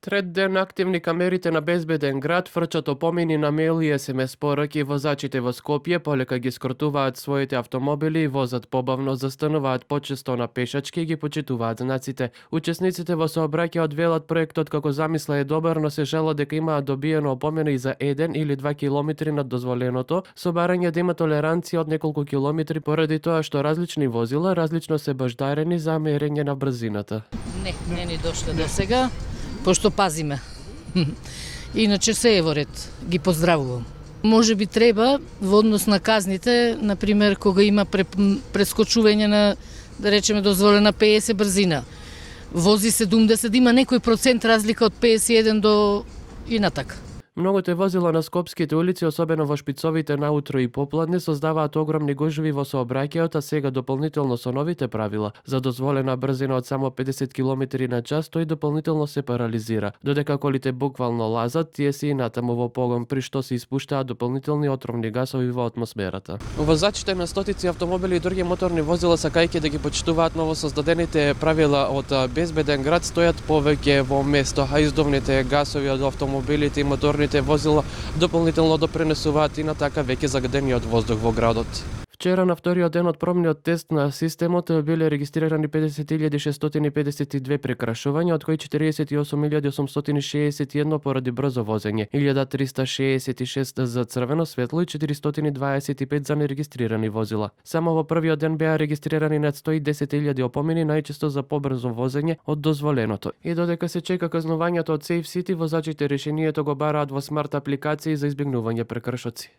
Трет ден активни камерите на безбеден град врчат опомени на мејл и СМС пораки. Возачите во Скопје полека ги скротуваат своите автомобили и возат побавно, застануваат почесто на пешачки и ги почитуваат знаците. Учесниците во сообраќајот велат проектот како замисла е добар, но се жалат дека имаат добиено опомена и за 1 или 2 километри над дозволеното, со барање да има толеранција од неколку километри поради тоа што различни возила различно се баждарени за мерење на брзината. Не ни дошле до сега, пошто пазиме. Иначе се е во ред, ги поздравувам. Може би треба во однос на казните, например, кога има прескочување на, да речеме, дозволена 50 брзина. Вози 70, има некој процент разлика од 51 до и натака. Многуте возила на скопските улици, особено во шпицовите наутро и попладне, создаваат огромни гужви во сообраќајот, а сега дополнително со новите правила за дозволена брзина од само 50 км на час, тој дополнително се парализира. Додека колите буквално лазат, тие се и натаму во погон, при што се испуштаат дополнителни отровни гасови во атмосферата. Возачите на стотици автомобили и други моторни возила, сакајќи да ги почитуваат новосоздадените правила од безбеден град, стојат повеќе во место, а издувните гасови од автомобилите и моторни возила дополнително допринесуваат и на така веќе загадениот воздух во градот. Вчера на вториот ден од пробниот тест на системот биле регистрирани 50.652 прекрашувања, од кои 48.861 поради брзо возење, 1.366 за црвено светло и 425 за нерегистрирани возила. Само во првиот ден беа регистрирани над 110.000 опомени, најчесто за побрзо возење од дозволеното. И додека се чека казнувањето од Safe City, возачите решението го бараат во смарт апликации за избегнување прекршоци.